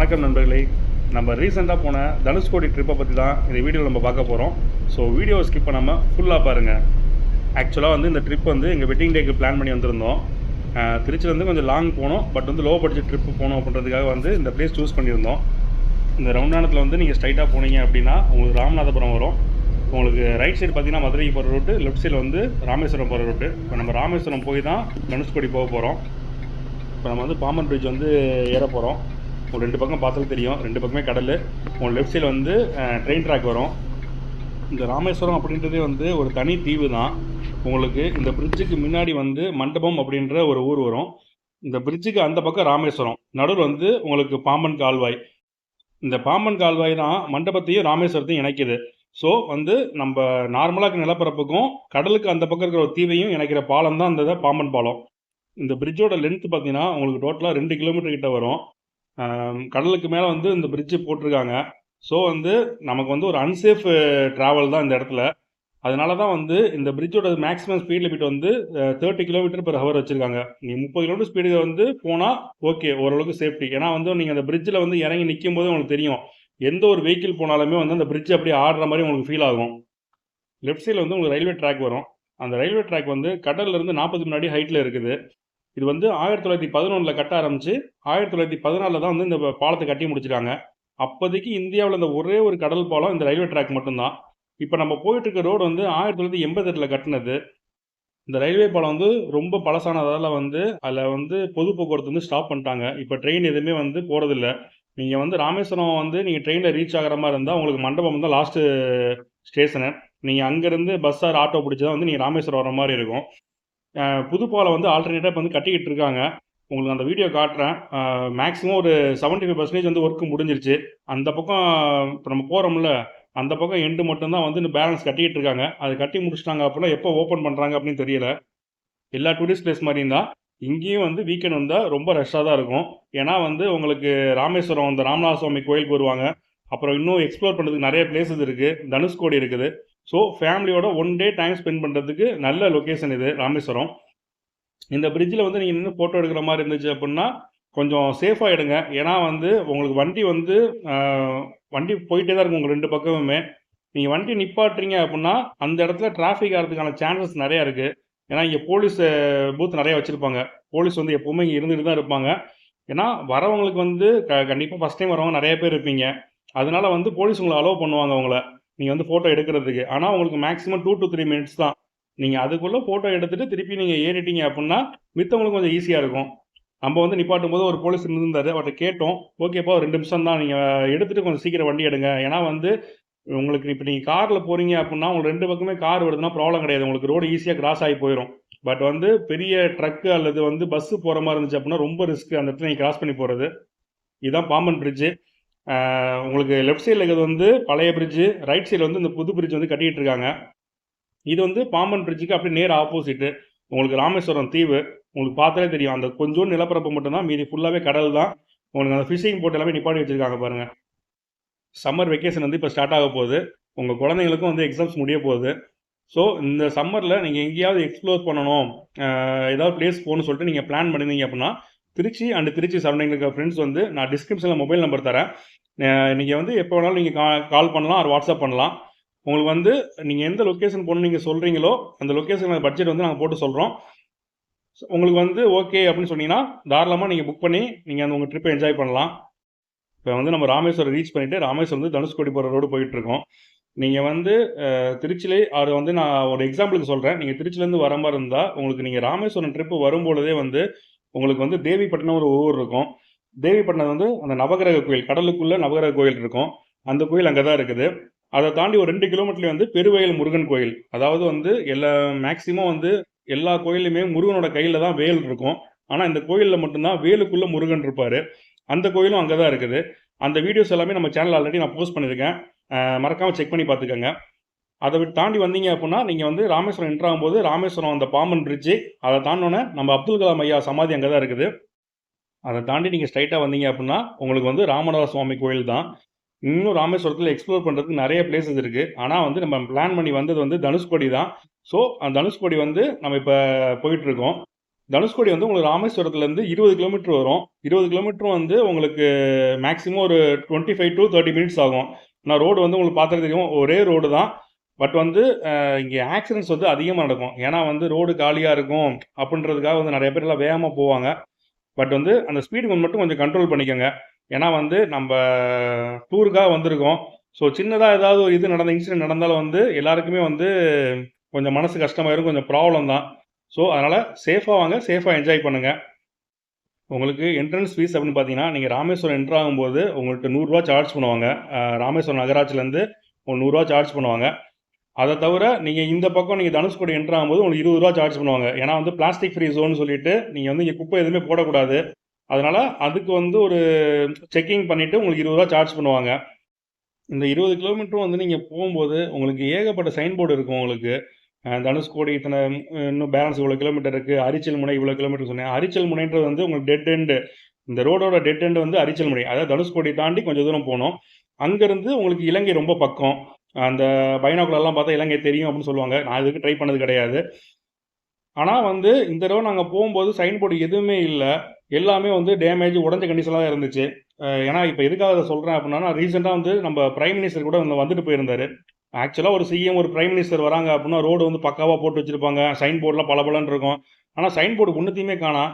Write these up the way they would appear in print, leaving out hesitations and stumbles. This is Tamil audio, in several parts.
வணக்கம் நண்பர்களே. நம்ம ரீசெண்டாக போன தனுஷ்கோடி ட்ரிப்பை பற்றி தான் இந்த வீடியோவில் நம்ம பார்க்க போகிறோம். ஸோ வீடியோவை ஸ்கிப் பண்ணாமல் ஃபுல்லாக பாருங்கள். ஆக்சுவலாக வந்து இந்த ட்ரிப் வந்து எங்கள் வெட்டிங் டேக்கு பிளான் பண்ணி வந்திருந்தோம். திருச்சிலேருந்து கொஞ்சம் லாங் போனோம், பட் வந்து லோ பட்ஜெட் ட்ரிப்பு போகணும் அப்படின்றதுக்காக வந்து இந்த பிளேஸ் சூஸ் பண்ணியிருந்தோம். இந்த ரவுண்டானத்தில் வந்து நீங்கள் ஸ்ட்ரைட்டாக போனீங்க அப்படின்னா உங்களுக்கு ராமநாதபுரம் வரும். உங்களுக்கு ரைட் சைடு பார்த்தீங்கன்னா மதுரைக்கு போகிற ரூட்டு, லெஃப்ட் சைடில் வந்து ராமேஸ்வரம் போகிற ரூட்டு. இப்போ நம்ம ராமேஸ்வரம் போய் தான் தனுஷ்கோடி போக போகிறோம். இப்போ நம்ம வந்து பாம்பன் பிரிட்ஜ் வந்து ஏற போகிறோம். உங்களுக்கு ரெண்டு பக்கம் பார்த்தாலும் தெரியும், ரெண்டு பக்கமே கடல். உங்களுக்கு லெஃப்ட் சைடில் வந்து ட்ரெயின் ட்ராக் வரும். இந்த ராமேஸ்வரம் அப்படின்றதே வந்து ஒரு தனி தீவு தான். உங்களுக்கு இந்த பிரிட்ஜுக்கு முன்னாடி வந்து மண்டபம் அப்படின்ற ஒரு ஊர் வரும். இந்த பிரிட்ஜுக்கு அந்த பக்கம் ராமேஸ்வரம், நடுவில் வந்து உங்களுக்கு பாம்பன் கால்வாய். இந்த பாம்பன் கால்வாய் தான் மண்டபத்தையும் ராமேஸ்வரத்தையும் இணைக்குது. ஸோ வந்து நம்ம நார்மலாக நிலப்பரப்புக்கும் கடலுக்கு அந்த பக்கம் இருக்கிற ஒரு தீவையும் இணைக்கிற பாலம் தான் இந்த பாம்பன் பாலம். இந்த பிரிட்ஜோட லென்த் பார்த்தீங்கன்னா உங்களுக்கு டோட்டலாக 2 கிலோமீட்டர் கிட்ட வரும். கடலுக்கு மேலே வந்து இந்த பிரிட்ஜு போட்டிருக்காங்க. ஸோ வந்து நமக்கு வந்து ஒரு அன்சேஃப் ட்ராவல் தான் இந்த இடத்துல. அதனால தான் வந்து இந்த பிரிட்ஜோட மேக்ஸிமம் ஸ்பீட் லிமிட் வந்து 30 கிலோமீட்டர் per hour வச்சுருக்காங்க. நீங்கள் 30 கிலோமீட்டர் ஸ்பீடு வந்து போனால் ஓகே, ஓரளவுக்கு சேஃப்டி. ஏன்னா வந்து நீங்கள் அந்த பிரிட்ஜில் வந்து இறங்கி நிற்கும் போது உங்களுக்கு தெரியும், எந்த ஒரு வெஹிக்கிள் போனாலுமே வந்து அந்த பிரிட்ஜ் அப்படியே ஆடுற மாதிரி உங்களுக்கு ஃபீல் ஆகும். லெஃப்ட் சைடில் வந்து உங்களுக்கு ரயில்வே ட்ராக் வரும். அந்த ரயில்வே ட்ராக் வந்து கடல்லேருந்து 40 அடி ஹைட்டில் இருக்குது. இது வந்து 1911 கட்ட ஆரம்பிச்சு 1914 தான் வந்து இந்த பாலத்தை கட்டி முடிச்சிருக்காங்க. அப்போதைக்கு இந்தியாவில் இந்த ஒரே ஒரு கடல் பாலம் இந்த ரயில்வே ட்ராக் மட்டும்தான். இப்போ நம்ம போயிட்டு இருக்க ரோடு வந்து 1988 கட்டினது. இந்த ரயில்வே பாலம் வந்து ரொம்ப பழசானதால் வந்து அதில் வந்து பொது போக்குவரத்து வந்து ஸ்டாப் பண்ணிட்டாங்க. இப்போ ட்ரெயின் எதுவுமே வந்து போகிறதில்ல. நீங்கள் வந்து ராமேஸ்வரம் வந்து நீங்கள் ட்ரெயினில் ரீச் ஆகிற மாதிரி இருந்தால் உங்களுக்கு மண்டபம் தான் லாஸ்ட்டு ஸ்டேஷனு. நீங்கள் அங்கேருந்து பஸ் ஆர் ஆட்டோ பிடிச்சி தான் வந்து நீங்கள் ராமேஸ்வரம் வர மாதிரி இருக்கும். புது பாலம் வந்து ஆல்டர்னேட்டாக இப்போ வந்து கட்டிக்கிட்டு இருக்காங்க. உங்களுக்கு அந்த வீடியோ காட்டுறேன். மேக்ஸிமம் ஒரு 75% வந்து ஒர்க்கு முடிஞ்சிருச்சு. அந்த பக்கம் இப்போ நம்ம போகிறோம்ல, அந்த பக்கம் எண்டு மட்டும்தான் வந்து இந்த பேலன்ஸ் கட்டிக்கிட்டு இருக்காங்க. அது கட்டி முடிச்சிட்டாங்க அப்படின்னா எப்போ ஓப்பன் பண்ணுறாங்க அப்படின்னு தெரியல. எல்லா டூரிஸ்ட் பிளேஸ் மாதிரியும் தான் இங்கேயும் வந்து வீக்கெண்ட் வந்தால் ரொம்ப ரஷ்ஷாக தான் இருக்கும். ஏன்னா வந்து உங்களுக்கு ராமேஸ்வரம் இந்த ராமநாத சுவாமி கோயிலுக்கு வருவாங்க. அப்புறம் இன்னும் எக்ஸ்ப்ளோர் பண்ணுறதுக்கு நிறைய பிளேசஸ் இருக்குது. தனுஷ்கோடி இருக்குது. ஸோ ஃபேமிலியோட 1 டே டைம் ஸ்பெண்ட் பண்ணுறதுக்கு நல்ல லொக்கேஷன் இது ராமேஸ்வரம். இந்த பிரிட்ஜில் வந்து நீங்கள் நின்று ஃபோட்டோ எடுக்கிற மாதிரி இருந்துச்சு அப்படின்னா கொஞ்சம் சேஃபாக எடுங்க. ஏன்னா வந்து உங்களுக்கு வண்டி போயிட்டே தான் இருக்கும் உங்கள் ரெண்டு பக்கமுமே. நீங்கள் வண்டி நிப்பாட்டுறீங்க அப்படின்னா அந்த இடத்துல டிராஃபிக் ஆகிறதுக்கான சான்சஸ் நிறையா இருக்குது. ஏன்னா இங்கே போலீஸ் பூத் நிறையா வச்சுருப்பாங்க. போலீஸ் வந்து எப்போவுமே இங்கே இருந்துட்டு தான் இருப்பாங்க. ஏன்னா வரவங்களுக்கு வந்து கண்டிப்பாக ஃபஸ்ட் டைம் வரவங்க நிறைய பேர் இருப்பீங்க. அதனால வந்து போலீஸ் உங்களை அலோவ் பண்ணுவாங்க உங்களை நீங்கள் வந்து ஃபோட்டோ எடுக்கிறதுக்கு. ஆனால் உங்களுக்கு மேக்ஸிமம் 2 to 3 minutes தான். நீங்கள் அதுக்குள்ளே ஃபோட்டோ எடுத்துகிட்டு திருப்பி நீங்கள் ஏறிட்டீங்க அப்படின்னா மித்தவங்களுக்கு கொஞ்சம் ஈஸியாக இருக்கும். நம்ம வந்து நிப்பாட்டும் போது ஒரு போலீஸ் இருந்திருந்தாரு, அவர்கிட்ட கேட்டோம். ஓகேப்பா, ஒரு 2 நிமிஷம் தான், நீங்கள் எடுத்துகிட்டு கொஞ்சம் சீக்கிரம் வண்டி எடுங்க. ஏன்னா வந்து உங்களுக்கு இப்போ நீங்கள் காரில் போகிறீங்க அப்படின்னா உங்களுக்கு 2 பக்கமே கார் வருதுன்னா ப்ராப்ளம் கிடையாது, உங்களுக்கு ரோடு ஈஸியாக கிராஸ் ஆகி போயிடும். பட் வந்து பெரிய ட்ரக்கு அல்லது வந்து பஸ்ஸு போகிற மாதிரி இருந்துச்சு அப்படின்னா ரொம்ப ரிஸ்க் அந்த இடத்துல நீங்கள் கிராஸ் பண்ணி போகிறது. இதுதான் பாம்பன் பிரிட்ஜு. உங்களுக்கு லெஃப்ட் சைடில் இருக்கிறது வந்து பழைய பிரிட்ஜு, ரைட் சைடில் வந்து இந்த புது பிரிட்ஜ் வந்து கட்டிகிட்டு இருக்காங்க. இது வந்து பாம்பன் பிரிட்ஜுக்கு அப்படியே நேர் ஆப்போசிட்டு உங்களுக்கு ராமேஸ்வரம் தீவு. உங்களுக்கு பார்த்தாலே தெரியும், அந்த கொஞ்சோண்டு நிலப்பரப்பு மட்டும்தான், மீதி ஃபுல்லாகவே கடல் தான். உங்களுக்கு அந்த ஃபிஷிங் போட் எல்லாமே நிப்பாட்டி வச்சுருக்காங்க பாருங்கள். சம்மர் வெக்கேஷன் வந்து இப்போ ஸ்டார்ட் ஆக போகுது. உங்கள் குழந்தைங்களுக்கும் வந்து எக்ஸாம்ஸ் முடிய போகுது. ஸோ இந்த சம்மரில் நீங்கள் எங்கேயாவது எக்ஸ்ப்ளோர் பண்ணணும், ஏதாவது பிளேஸ் போகணும்னு சொல்லிட்டு நீங்கள் பிளான் பண்ணியிருந்தீங்க அப்படின்னா திருச்சி அண்ட் திருச்சி சரௌண்டிங்கில் இருக்கிற ஃப்ரெண்ட்ஸ் வந்து நான் டிஸ்கிரிப்ஷனில் மொபைல் நம்பர் தரேன். நீங்கள் வந்து எப்போ வேணாலும் நீங்கள் கால் பண்ணலாம், ஒரு வாட்ஸ்அப் பண்ணலாம். உங்களுக்கு வந்து நீங்கள் எந்த லொக்கேஷன் போகணும் நீங்கள் சொல்கிறீங்களோ அந்த லொக்கேஷன் பட்ஜெட் வந்து நாங்கள் போட்டு சொல்கிறோம். உங்களுக்கு வந்து ஓகே அப்படின்னு சொன்னீங்கன்னா தாராளமாக நீங்கள் புக் பண்ணி நீங்கள் அந்த உங்கள் ட்ரிப்பை என்ஜாய் பண்ணலாம். இப்போ வந்து நம்ம ராமேஸ்வரம் ரீச் பண்ணிவிட்டு ராமேஸ்வரம் வந்து தனுஷ்கோடி போகிற ரோடு போயிட்டுருக்கோம். நீங்கள் வந்து திருச்சிலே அது வந்து நான் ஒரு எக்ஸாம்பிளுக்கு சொல்கிறேன். நீங்கள் திருச்சிலேருந்து வர மாதிரி இருந்தால் உங்களுக்கு நீங்கள் ராமேஸ்வரம் ட்ரிப்பு வரும்பொழுதே வந்து உங்களுக்கு வந்து தேவிப்பட்டினம் ஒரு ஊர் இருக்கும். தேவிப்பட்டினம் வந்து அந்த நவகிரக கோயில், கடலுக்குள்ளே நவகிரக கோயில் இருக்கும். அந்த கோயில் அங்கே தான் இருக்குது. அதை தாண்டி ஒரு 2 கிலோமீட்டர்லேயே வந்து பெருவயல் முருகன் கோயில். அதாவது வந்து மேக்ஸிமம் வந்து எல்லா கோயிலுமே முருகனோட கையில் தான் வேல் இருக்கும். ஆனால் இந்த கோயிலில் மட்டும்தான் வேலுக்குள்ளே முருகன் இருப்பார். அந்த கோயிலும் அங்கே தான் இருக்குது. அந்த வீடியோஸ் எல்லாமே நம்ம சேனல் ஆல்ரெடி நான் போஸ்ட் பண்ணியிருக்கேன். மறக்காமல் செக் பண்ணி பார்த்துக்கோங்க. அதை தாண்டி வந்தீங்க அப்படின்னா நீங்கள் வந்து ராமேஸ்வரம் என்ட்ரு ஆகும்போது ராமேஸ்வரம் அந்த பாம்பன் பிரிட்ஜு, அதை தாண்டினோன்னே நம்ம அப்துல் கலாம் ஐயா சமாதி அங்கே தான் இருக்குது. அதை தாண்டி நீங்கள் ஸ்ட்ரைட்டாக வந்தீங்க அப்படின்னா உங்களுக்கு வந்து ராமநாத சுவாமி கோயில் தான். இன்னும் ராமேஸ்வரத்தில் எக்ஸ்ப்ளோர் பண்ணுறதுக்கு நிறைய பிளேசஸ் இருக்குது. ஆனால் வந்து நம்ம பிளான் பண்ணி வந்தது வந்து தனுஷ்கோடி தான். ஸோ அந்த தனுஷ்கோடி வந்து நம்ம இப்போ போயிட்டுருக்கோம். தனுஷ்கோடி வந்து உங்களுக்கு ராமேஸ்வரத்துலேருந்து 20 கிலோமீட்டர் வரும். 20 கிலோமீட்டரும் வந்து உங்களுக்கு மேக்ஸிமம் ஒரு 25 to 30 மினிட்ஸ் ஆகும். நான் ரோடு வந்து உங்களுக்கு பார்த்தாலே தெரியும், ஒரே ரோடு தான். பட் வந்து இங்கே ஆக்சிடென்ட்ஸ் வந்து அதிகமாக நடக்கும். ஏன்னா வந்து ரோடு காலியாக இருக்கும் அப்படின்றதுக்காக வந்து நிறைய பேர் எல்லாம் வேகமாக போவாங்க. பட் வந்து அந்த ஸ்பீடு மட்டும் கொஞ்சம் கண்ட்ரோல் பண்ணிக்கோங்க. ஏன்னா வந்து நம்ம டூருக்காக வந்திருக்கோம். ஸோ சின்னதாக ஏதாவது ஒரு இது இன்சிடென்ட் நடந்தாலும் வந்து எல்லாருக்குமே வந்து கொஞ்சம் மனசு கஷ்டமாயிரும், கொஞ்சம் ப்ராப்ளம் தான். ஸோ அதனால் சேஃபாக வாங்க, சேஃபாக என்ஜாய் பண்ணுங்கள். உங்களுக்கு என்ட்ரன்ஸ் ஃபீஸ் அப்படின்னு பார்த்தீங்கன்னா, நீங்கள் ராமேஸ்வரம் என்ட்ரு ஆகும்போது உங்கள்கிட்ட 100 ரூபா சார்ஜ் பண்ணுவாங்க. ராமேஸ்வரம் நகராட்சிலேருந்து ஒரு 100 ரூபா சார்ஜ் பண்ணுவாங்க. அதை தவிர நீங்கள் இந்த பக்கம் நீங்கள் தனுஷ்கோடி என்ட்ரு ஆகும்போது உங்களுக்கு 20 ரூபா சார்ஜ் பண்ணுவாங்க. ஏன்னா வந்து பிளாஸ்டிக் ஃப்ரீ ஜோன் சொல்லிட்டு நீங்கள் வந்து இங்கே குப்பை எதுவுமே போடக்கூடாது. அதனால் அதுக்கு வந்து ஒரு செக்கிங் பண்ணிவிட்டு உங்களுக்கு 20 ரூபா சார்ஜ் பண்ணுவாங்க. இந்த 20 கிலோமீட்டரும் வந்து நீங்கள் போகும்போது உங்களுக்கு ஏகப்பட்ட சைன் போர்டு இருக்கும். உங்களுக்கு தனுஷ்கோடி இத்தனை இன்னும் பேலன்ஸ் இவ்வளோ கிலோமீட்டர் இருக்குது, அரிச்சல் முனை இவ்வளோ கிலோமீட்டர் சொன்னேன். அரிச்சல் முனைன்றது வந்து உங்களுக்கு டெட் எண்டு, இந்த ரோடோட டெட் எண்டு வந்து அரிச்சல் முனை. அதாவது தனுஷ்கோடி தாண்டி கொஞ்சம் தூரம் போகணும். அங்கேருந்து உங்களுக்கு இலங்கை ரொம்ப பக்கம். அந்த பைனாக்குலர்லாம் பார்த்தா இலங்கை தெரியும் அப்படின்னு சொல்லுவாங்க. நான் இதுக்கு ட்ரை பண்ணது கிடையாது. ஆனால் வந்து இந்த தடவை நாங்கள் போகும்போது சைன் போர்டு எதுவுமே இல்லை. எல்லாமே வந்து டேமேஜ் உடஞ்ச கண்டிஷனாக தான் இருந்துச்சு. ஏன்னா இப்போ எதுக்காக அதை சொல்கிறேன் அப்படின்னா, ரீசெண்டாக வந்து நம்ம பிரைம் மினிஸ்டர் கூட வந்துட்டு போயிருந்தார். ஆக்சுவலாக ஒரு சிஎம் ஒரு பிரைம் மினிஸ்டர் வராங்க அப்படின்னா ரோடு வந்து பக்காவாக போட்டு வச்சுருப்பாங்க, சைன் போர்டெலாம் பலபலன்னு இருக்கும். ஆனால் சைன் போர்டு ஒன்றுத்தையுமே காணோம்.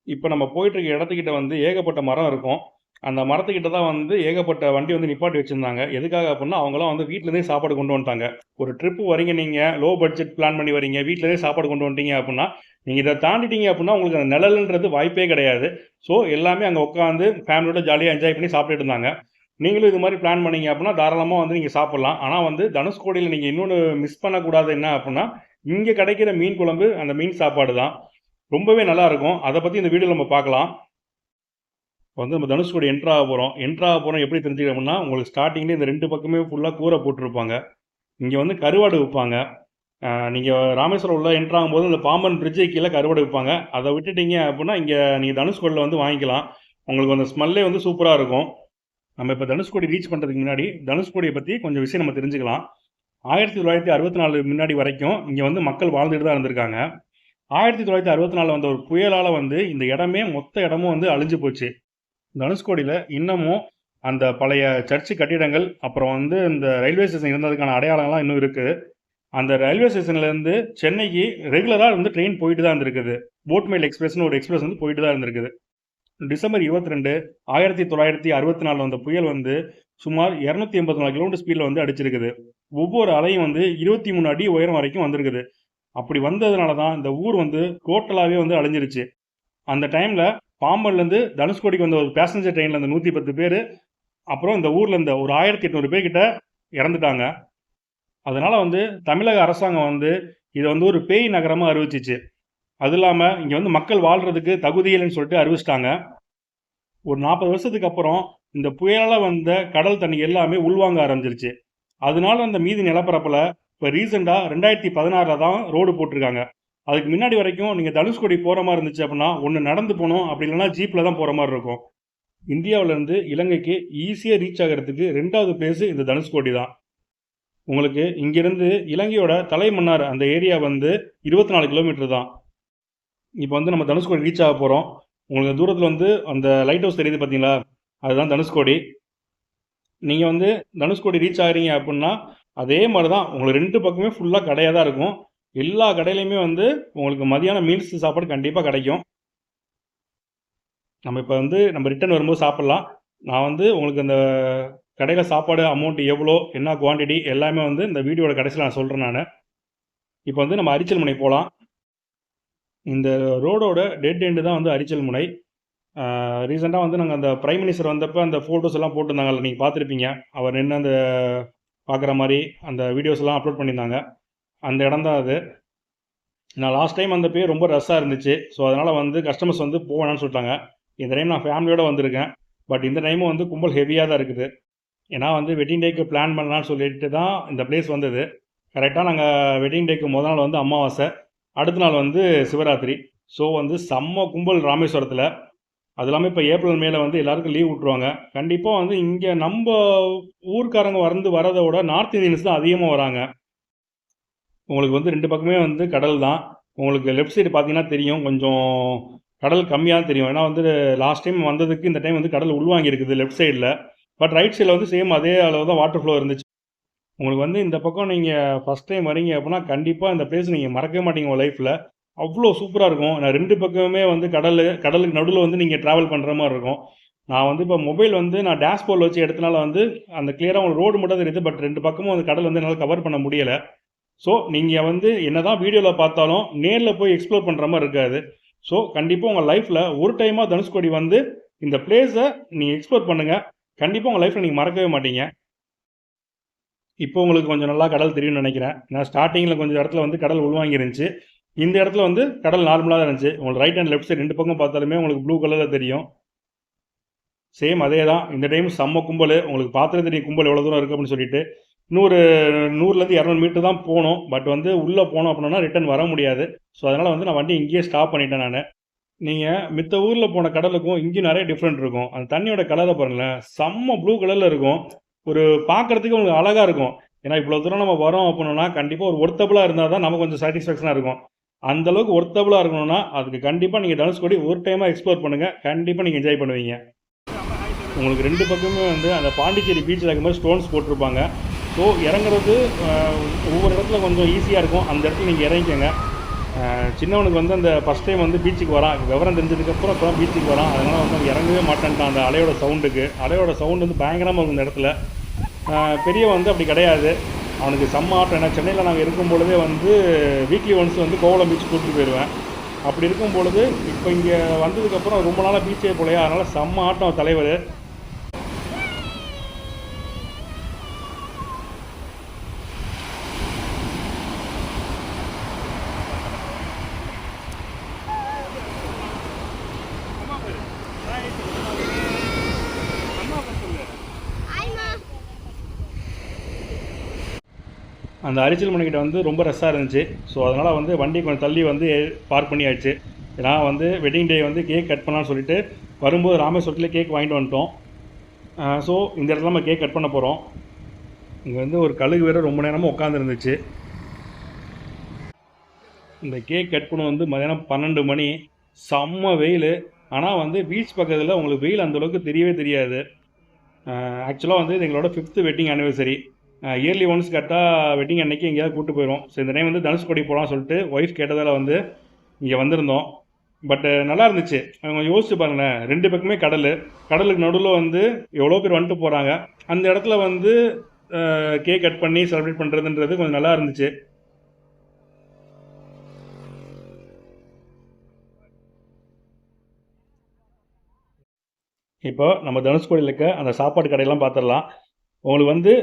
இப்போ நம்ம போயிட்டுருக்க இடத்துக்கிட்ட வந்து ஏகப்பட்ட மரம் இருக்கும். அந்த மரத்துக்கிட்ட தான் வந்து ஏகப்பட்ட வண்டி வந்து நிப்பாட்டி வச்சுருந்தாங்க. எதுக்காக அப்படின்னா அவங்களாம் வந்து வீட்டிலேருந்தே சாப்பாடு கொண்டு வந்துட்டாங்க. ஒரு ட்ரிப்பு வரீங்க, நீங்கள் லோ பட்ஜெட் பிளான் பண்ணி வரீங்க, வீட்டிலேருந்தே சாப்பாடு கொண்டு வந்துட்டீங்க அப்படின்னா, நீங்கள் இதை தாண்டிட்டீங்க அப்படின்னா உங்களுக்கு அந்த நிழல்ன்றது வாய்ப்பே கிடையாது. ஸோ எல்லாமே அங்கே உட்காந்து ஃபேமிலியோட ஜாலியாக என்ஜாய் பண்ணி சாப்பிட்டுட்டு இருந்தாங்க. நீங்களும் இது மாதிரி பிளான் பண்ணீங்க அப்படின்னா தாராளமாக வந்து நீங்கள் சாப்பிட்லாம். ஆனால் வந்து தனுஷ்கோடியில் நீங்கள் இன்னொன்று மிஸ் பண்ணக்கூடாது என்ன அப்படின்னா, இங்கே கிடைக்கிற மீன் குழம்பு, அந்த மீன் சாப்பாடு தான் ரொம்பவே நல்லாயிருக்கும். அதை பற்றி இந்த வீடியோவில் நம்ம பார்க்கலாம். வந்து நம்ம தனுஷ்கோடி என்ட்ரு ஆக போகிறோம். எப்படி தெரிஞ்சுக்கணும்னா, உங்களுக்கு ஸ்டார்டிங்லேயே இந்த 2 பக்கமே ஃபுல்லாக கூரை போட்டிருப்பாங்க. இங்கே வந்து கருவாடு விற்பாங்க. நீங்கள் ராமேஸ்வரம் உள்ள என்ட்ரு ஆகும்போது இந்த பாம்பன் பிரிட்ஜு கீழே கருவாடு விற்பாங்க. அதை விட்டுட்டீங்க அப்படின்னா இங்கே நீங்கள் தனுஷ்கோடியில் வந்து வாங்கிக்கலாம். உங்களுக்கு அந்த ஸ்மெல்லே வந்து சூப்பராக இருக்கும். நம்ம இப்போ தனுஷ்கோடி ரீச் பண்ணுறதுக்கு முன்னாடி தனுஷ்கோடியை பற்றி கொஞ்சம் விஷயம் நம்ம தெரிஞ்சுக்கலாம். 1964 முன்னாடி வரைக்கும் இங்கே வந்து மக்கள் வாழ்ந்துட்டு தான் இருந்திருக்காங்க. 1964 வந்த ஒரு புயலால் வந்து இந்த இடமே மொத்த இடமும் வந்து அழிஞ்சு போச்சு. தனுஷ்கோடியில் இன்னமும் அந்த பழைய சர்ச்சு கட்டிடங்கள், அப்புறம் வந்து இந்த ரயில்வே ஸ்டேஷன் இருந்ததுக்கான அடையாளங்கள்லாம் இன்னும் இருக்குது. அந்த ரயில்வே ஸ்டேஷன்லேருந்து சென்னைக்கு ரெகுலராக வந்து ட்ரெயின் போயிட்டு தான் இருந்திருக்குது. போட்மெயில் எக்ஸ்பிரஸ்னு ஒரு எக்ஸ்பிரஸ் வந்து போயிட்டு தான் இருந்திருக்குது. டிசம்பர் 22, 1964 வந்த புயல் வந்து சுமார் 284 கிலோமீட்டர் ஸ்பீடில் வந்து அடிச்சிருக்குது. ஒவ்வொரு அலையும் வந்து 23 அடி உயரம் வரைக்கும் வந்திருக்குது. அப்படி வந்ததுனால தான் இந்த ஊர் வந்து டோட்டலாகவே வந்து அழிஞ்சிருச்சு. அந்த டைமில் பாம்பன்லேருந்து தனுஷ்கோடிக்கு வந்த ஒரு பேசஞ்சர் ட்ரெயினில் அந்த 110 பேர், அப்புறம் இந்த ஊரில் இருந்த ஒரு 1800 பேர்கிட்ட இறந்துட்டாங்க. அதனால் வந்து தமிழக அரசாங்கம் வந்து இதை வந்து ஒரு பேய் நகரமாக அறிவிச்சிச்சு. அது இல்லாமல் இங்கே வந்து மக்கள் வாழ்கிறதுக்கு தகுதியில்லைன்னு சொல்லிட்டு அறிவிச்சிட்டாங்க. ஒரு 40 வருஷத்துக்கு அப்புறம் இந்த புயலால் வந்த கடல் தண்ணி எல்லாமே உள்வாங்க ஆரம்பிச்சிருச்சு. அதனால அந்த மீதி நிலப்பரப்பில் இப்போ ரீசெண்டாக 2016 தான் ரோடு போட்டிருக்காங்க. அதுக்கு முன்னாடி வரைக்கும் நீங்கள் தனுஷ்கோடி போகிற மாதிரி இருந்துச்சு அப்படின்னா ஒன்று நடந்து போகணும், அப்படி இல்லைன்னா ஜீப்பில் தான் போகிற மாதிரி இருக்கும். இந்தியாவிலேருந்து இலங்கைக்கு ஈஸியாக ரீச் ஆகிறதுக்கு 2வது பிளேஸு இந்த தனுஷ்கோடி தான். உங்களுக்கு இங்கேருந்து இலங்கையோட தலைமன்னார் அந்த ஏரியா வந்து 24 கிலோமீட்டர் தான். இப்போ வந்து நம்ம தனுஷ்கோடி ரீச் ஆக போகிறோம். உங்களுக்கு தூரத்தில் வந்து அந்த லைட் ஹவுஸ் தெரியுது பார்த்தீங்களா, அதுதான் தனுஷ்கோடி. நீங்கள் வந்து தனுஷ்கோடி ரீச் ஆகிறீங்க அப்படின்னா அதே மாதிரி தான் உங்களுக்கு 2 பக்கமே ஃபுல்லாக கடையாக தான் இருக்கும். எல்லா கடையிலையுமே வந்து உங்களுக்கு மதியானம் மீல்ஸ் சாப்பாடு கண்டிப்பாக கிடைக்கும். நம்ம இப்போ வந்து நம்ம ரிட்டர்ன் வரும்போது சாப்பிட்லாம். நான் வந்து உங்களுக்கு அந்த கடையில் சாப்பாடு அமௌண்ட் எவ்வளோ, என்ன குவான்டிட்டி எல்லாமே வந்து இந்த வீடியோட கடைசியில் நான் சொல்கிறேன் நான். இப்போ வந்து நம்ம அரிச்சல் முனை போகலாம். இந்த ரோடோட டெட் எண்டு தான் வந்து அரிச்சல் முனை. ரீசெண்டாக வந்து நாங்கள் அந்த பிரைம் மினிஸ்டர் வந்தப்போ அந்த ஃபோட்டோஸ் எல்லாம் போட்டிருந்தாங்கல்ல, நீங்கள் பார்த்துருப்பீங்க. அவர் நின்று அந்த பார்க்குற மாதிரி அந்த வீடியோஸ் எல்லாம் அப்லோட் பண்ணியிருந்தாங்க. அந்த இடம் தான் அது. நான் லாஸ்ட் டைம் அந்த பேர் ரொம்ப ரஷ்ஷாக இருந்துச்சு. ஸோ அதனால் வந்து கஸ்டமர்ஸ் வந்து போவேணான்னு சொல்லிட்டாங்க. இந்த டைம் நான் ஃபேமிலியோடு வந்திருக்கேன். பட் இந்த டைமும் வந்து கும்பல் ஹெவியாக தான் இருக்குது. ஏன்னா வந்து வெட்டிங் டேக்கு பிளான் பண்ணலான்னு சொல்லிட்டு தான் இந்த பிளேஸ் வந்தது. கரெக்டாக நாங்கள் வெட்டிங் டேக்கு முதல் நாள் வந்து அமாவாசை, அடுத்த நாள் வந்து சிவராத்திரி. ஸோ வந்து செம்ம கும்பல் ராமேஸ்வரத்தில். அது இல்லாமல் இப்போ ஏப்ரல் மேலே வந்து எல்லாருக்கும் லீவ் விட்ருவாங்க. கண்டிப்பாக வந்து இங்கே நம்ம ஊர்க்காரங்க வரதை விட நார்த் இந்தியன்ஸ் தான் அதிகமாக வராங்க. உங்களுக்கு வந்து 2 பக்கமே வந்து கடல் தான். உங்களுக்கு லெஃப்ட் சைடு பார்த்தீங்கன்னா தெரியும், கொஞ்சம் கடல் கம்மியாக தெரியும். ஏன்னா வந்து லாஸ்ட் டைம் வந்ததுக்கு இந்த டைம் வந்து கடல் உள்வாங்கியிருக்குது லெஃப்ட் சைடில். பட் ரைட் சைடில் வந்து சேம் அதே அளவு தான் வாட்டர் ஃப்ளோ இருந்துச்சு. உங்களுக்கு வந்து இந்த பக்கம் நீங்கள் ஃபஸ்ட் டைம் வரீங்க அப்படின்னா கண்டிப்பாக இந்த பிளேஸ் நீங்கள் மறக்கவே மாட்டீங்க உங்கள் லைஃப்பில். அவ்வளோ சூப்பராக இருக்கும். நான் 2 பக்கமுமே வந்து கடலுக்கு நடுவில் வந்து நீங்கள் ட்ராவல் பண்ணுற மாதிரி இருக்கும். நான் வந்து இப்போ மொபைல் வந்து நான் டேஷ்போர்டில் வச்சு எடுத்தனால வந்து அந்த கிளியராக உங்களுக்கு ரோடு மட்டும் தெரியுது. பட் 2 பக்கமும் அந்த கடல் வந்து என்னால் கவர் பண்ண முடியலை. ஸோ நீங்கள் வந்து என்னதான் வீடியோவில் பார்த்தாலும் நேரில் போய் எக்ஸ்ப்ளோர் பண்ணுற மாதிரி இருக்காது. ஸோ கண்டிப்பாக உங்கள் லைஃப்பில் ஒரு டைமாக தனுஷ்கோடி வந்து இந்த பிளேஸை நீங்கள் எக்ஸ்ப்ளோர் பண்ணுங்கள். கண்டிப்பாக உங்கள் லைஃப்பில் நீங்கள் மறக்கவே மாட்டீங்க. இப்போ உங்களுக்கு கொஞ்சம் நல்லா கடல் தெரியும்னு நினைக்கிறேன். நான் ஸ்டார்டிங்கில் கொஞ்சம் இடத்துல வந்து கடல் உள்வாங்கிருந்துச்சு. இந்த இடத்துல வந்து கடல் நார்மலாக தான் இருந்துச்சு. உங்களுக்கு ரைட் அண்ட் லெஃப்ட் சைடு 2 பக்கம் பார்த்தாலுமே உங்களுக்கு ப்ளூ கலரில் தெரியும். சேம் அதே தான். இந்த டைம் செம்ம கும்பல். உங்களுக்கு பார்த்துட்டு தெரியும் கும்பல் எவ்வளோ தூரம் இருக்குது அப்படின்னு சொல்லிட்டு. இன்னொரு 100லேருந்து 200 மீட்டர் தான் போகணும். பட் வந்து உள்ளே போனோம் அப்படின்னா ரிட்டர்ன் வர முடியாது. ஸோ அதனால் வந்து நான் வண்டி இங்கேயே ஸ்டாப் பண்ணிட்டேன் நான். நீங்கள் மித்த ஊரில் போன கடலுக்கும் இங்கேயும் நிறைய டிஃப்ரெண்ட் இருக்கும். அந்த தண்ணியோட கலரை பாருங்களேன், செம்ம ப்ளூ கலரில் இருக்கும். ஒரு பார்க்குறதுக்கு உங்களுக்கு அழகாக இருக்கும். ஏன்னா இவ்வளோ தூரம் நம்ம வரோம் அப்படின்னா கண்டிப்பாக ஒரு ஒர்த்தபுளாக இருந்தால் தான் நமக்கு கொஞ்சம் சாட்டிஸ்ஃபேக்ஷனாக இருக்கும். அந்தளவுக்கு ஒர்த்தபுளாக இருக்கணும்னா அதுக்கு கண்டிப்பாக நீங்கள் தனுஷ்கோடி ஒரு டைமாக எக்ஸ்ப்ளோர் பண்ணுங்கள். கண்டிப்பாக நீங்கள் என்ஜாய் பண்ணுவீங்க. உங்களுக்கு 2 பக்கமே வந்து அந்த பாண்டிச்சேரி பீச்சில் இருக்க மாதிரி ஸ்டோன்ஸ் போட்டிருப்பாங்க. ஸோ இறங்குறது ஒவ்வொரு இடத்துல கொஞ்சம் ஈஸியாக இருக்கும். அந்த இடத்துல நீங்கள் இறங்கிக்கங்க. சின்னவனுக்கு வந்து அந்த ஃபஸ்ட் டைம் வந்து பீச்சுக்கு வரான், விவரம் தெரிஞ்சதுக்கப்புறம் இப்போ தான் பீச்சுக்கு வரான். அதனால் வந்து இறங்கவே மாட்டேன்ட்டான் அந்த அலையோட சவுண்டுக்கு. அலையோட சவுண்டு வந்து பயங்கரமாக இருக்கும் இந்த இடத்துல. பெரியவன் வந்து அப்படி கிடையாது, அவனுக்கு செம்ம ஆட்டம். ஏன்னா சென்னையில் நாங்கள் இருக்கும் பொழுதே வந்து வீக்லி ஒன்ஸ் வந்து கோவளம் பீச் கூப்பிட்டு போயிடுவேன். அப்படி இருக்கும் பொழுது இப்போ இங்கே வந்ததுக்கப்புறம் ரொம்ப நாளாக பீச்சே போலையா, அதனால் செம்ம ஆட்டம் தலைவர். அந்த அரிச்சல் மணிக்கிட்ட வந்து ரொம்ப ரஷ்ஷாக இருந்துச்சு. ஸோ அதனால் வந்து வண்டி கொஞ்சம் தள்ளி வந்து பார்க் பண்ணியாச்சு. நான் வந்து வெட்டிங் டே வந்து கேக் கட் பண்ணலான்னு சொல்லிட்டு வரும்போது ராமேஸ்வரத்தில் கேக் வாங்கிட்டு வந்துட்டோம். ஸோ இந்த இடத்துல நம்ம கேக் கட் பண்ண போகிறோம். இங்கே வந்து ஒரு கழுகு வேறு ரொம்ப நேரமாக உட்காந்துருந்துச்சு. இந்த கேக் கட் பண்ண வந்து மதியானம் 12 மணி, செம்ம வெயில். ஆனால் வந்து பீச் பக்கத்தில் உங்களுக்கு வெயில் அந்தளவுக்கு தெரியவே தெரியாது. ஆக்சுவலாக வந்து இது எங்களோட 5th wedding anniversary. Yearly once கரெக்டாக வெட்டிங் அன்னைக்கு எங்கேயாவது கூப்பிட்டு போயிடும். ஸோ இந்த டைம் வந்து தனுஷ்கோடி போகலான்னு சொல்லிட்டு ஒய்ஃப் கேட்டதால் வந்து இங்கே வந்திருந்தோம். பட் நல்லா இருந்துச்சு. அவங்க யோசிச்சு பாருங்களேன், 2 பக்கமே கடலுக்கு நடுவில் வந்து எவ்வளோ பேர் வந்துட்டு போகிறாங்க. அந்த இடத்துல வந்து கேக் கட் பண்ணி செலிப்ரேட் பண்ணுறதுன்றது கொஞ்சம் நல்லா இருந்துச்சு. இப்போ நம்ம தனுஷ்கோடியில் இருக்க அந்த சாப்பாடு கடையெல்லாம் பார்த்துடலாம். உங்களுக்கு வந்து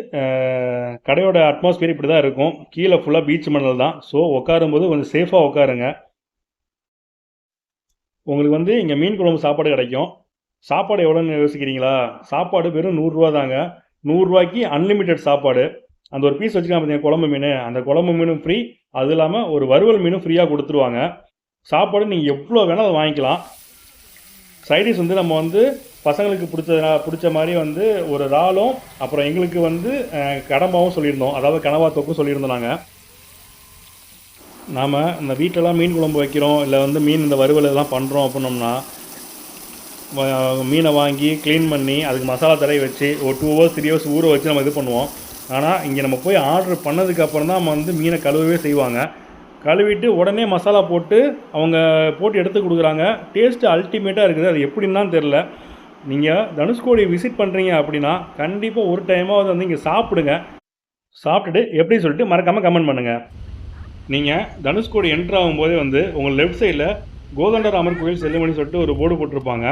கடையோட அட்மாஸ்பியர் இப்படி தான் இருக்கும். கீழே ஃபுல்லாக பீச் மணல் தான். ஸோ உட்காரும்போது கொஞ்சம் சேஃபாக உட்காருங்க. உங்களுக்கு வந்து இங்கே மீன் குழம்பு சாப்பாடு கிடைக்கும். சாப்பாடு எவ்வளோன்னு யோசிக்கிறீங்களா? சாப்பாடு வெறும் 100 ரூபா தாங்க. 100 ரூபாய்க்கு அன்லிமிட்டெட் சாப்பாடு. அந்த ஒரு பீஸ் வச்சுக்கலாம் பார்த்தீங்கன்னா குழம்பு மீன், அந்த குழம்பு மீனும் ஃப்ரீ. அது இல்லாமல் ஒரு வறுவல் மீனும் ஃப்ரீயாக கொடுத்துருவாங்க. சாப்பாடு நீங்கள் எவ்வளோ வேணால் அதை வாங்கிக்கலாம். சைடிஷ் வந்து நம்ம வந்து பசங்களுக்கு பிடிச்ச மாதிரி வந்து ஒரு இறாலும் அப்புறம் எங்களுக்கு வந்து கடம்பாவும் சொல்லியிருந்தோம். அதாவது கனவா தொக்கும் சொல்லியிருந்தோம். நாம் இந்த வீட்டிலலாம் மீன் குழம்பு வைக்கிறோம், இல்லை வந்து மீன் இந்த வறுவல் இதெல்லாம் பண்ணுறோம் அப்படின்னோம்னா மீனை வாங்கி க்ளீன் பண்ணி அதுக்கு மசாலா தடவை வச்சு ஒரு 2 hours 3 hours ஊற வச்சு நம்ம இது பண்ணுவோம். ஆனால் இங்கே நம்ம போய் ஆர்டர் பண்ணதுக்கப்புறம் தான் நம்ம வந்து மீனை கழுவவே செய்வாங்க. கழுவிட்டு உடனே மசாலா போட்டு அவங்க போட்டு எடுத்து கொடுக்குறாங்க. டேஸ்ட்டு அல்டிமேட்டாக இருக்குது. அது எப்படின்னு தான் தெரில. நீங்கள் தனுஷ்கோடி விசிட் பண்ணுறீங்க அப்படின்னா கண்டிப்பாக ஒரு டைமாவது வந்து இங்கே சாப்பிடுங்க. சாப்பிட்டுட்டு எப்படி சொல்லிட்டு மறக்காமல் கமெண்ட் பண்ணுங்கள். நீங்கள் தனுஷ்கோடி என்ட்ரு ஆகும்போதே வந்து உங்கள் லெஃப்ட் சைடில் கோதண்டராமர் கோயில் செல்லுமணி சொல்லிட்டு ஒரு போர்டு போட்டிருப்பாங்க.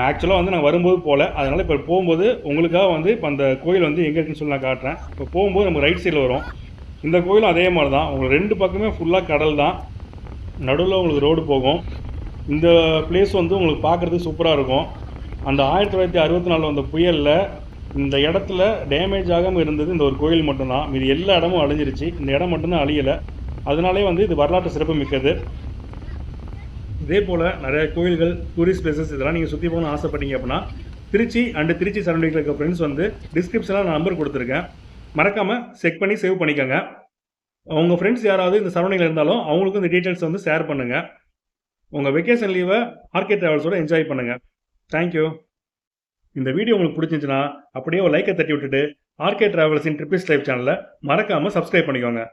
ஆக்சுவலாக வந்து நான் வரும்போது போகல, அதனால் இப்போ போகும்போது உங்களுக்காக வந்து இப்போ அந்த கோயில் வந்து எங்கே இருக்குன்னு சொல்லி நான் காட்டுறேன். இப்போ போகும்போது நம்ம ரைட் சைடில் வரும். இந்த கோயிலும் அதே மாதிரி தான். உங்களுக்கு 2 பக்கமே ஃபுல்லாக கடல் தான். நடுவில் உங்களுக்கு ரோடு போகும். இந்த பிளேஸ் வந்து உங்களுக்கு பார்க்குறதுக்கு சூப்பராக இருக்கும். அந்த 1964 வந்த புயலில் இந்த இடத்துல டேமேஜ் ஆகாமல் இருந்தது இந்த ஒரு கோயில் மட்டும்தான். மீது எல்லா இடமும் அழிஞ்சிருச்சு. இந்த இடம் மட்டும்தான் அழியலை. அதனாலே வந்து இது வரலாற்று சிறப்பு மிக்கது. இதே போல் நிறைய கோயில்கள், டூரிஸ்ட் பிளேசஸ் இதெல்லாம் நீங்கள் சுற்றி போகணும்னு ஆசைப்பட்டீங்க அப்படின்னா திருச்சி சரௌண்டிங்கில் இருக்க ஃப்ரெண்ட்ஸ் வந்து டிஸ்கிரிப்ஷனில் நான் நம்பர் கொடுத்துருக்கேன். மறக்காமல் செக் பண்ணி சேவ் பண்ணிக்கோங்க. உங்கள் ஃப்ரெண்ட்ஸ் யாராவது இந்த சரௌண்டிங்கில் இருந்தாலும் அவங்களுக்கும் இந்த டீட்டெயில்ஸ் வந்து ஷேர் பண்ணுங்கள். உங்கள் வெக்கேஷன் லீவை ஆர்கே ட்ராவல்ஸோட என்ஜாய் பண்ணுங்கள். தேங்க்யூ. இந்த வீடியோ உங்களுக்கு பிடிச்சிருந்துச்சுன்னா அப்படியே ஒரு லைக்கை தட்டி விட்டுட்டு ஆர்கே ட்ராவல்ஸின் ட்ரிப்பிஸ் லைஃப் சேனலை மறக்காமல் சப்ஸ்கிரைப் பண்ணிக்கோங்க.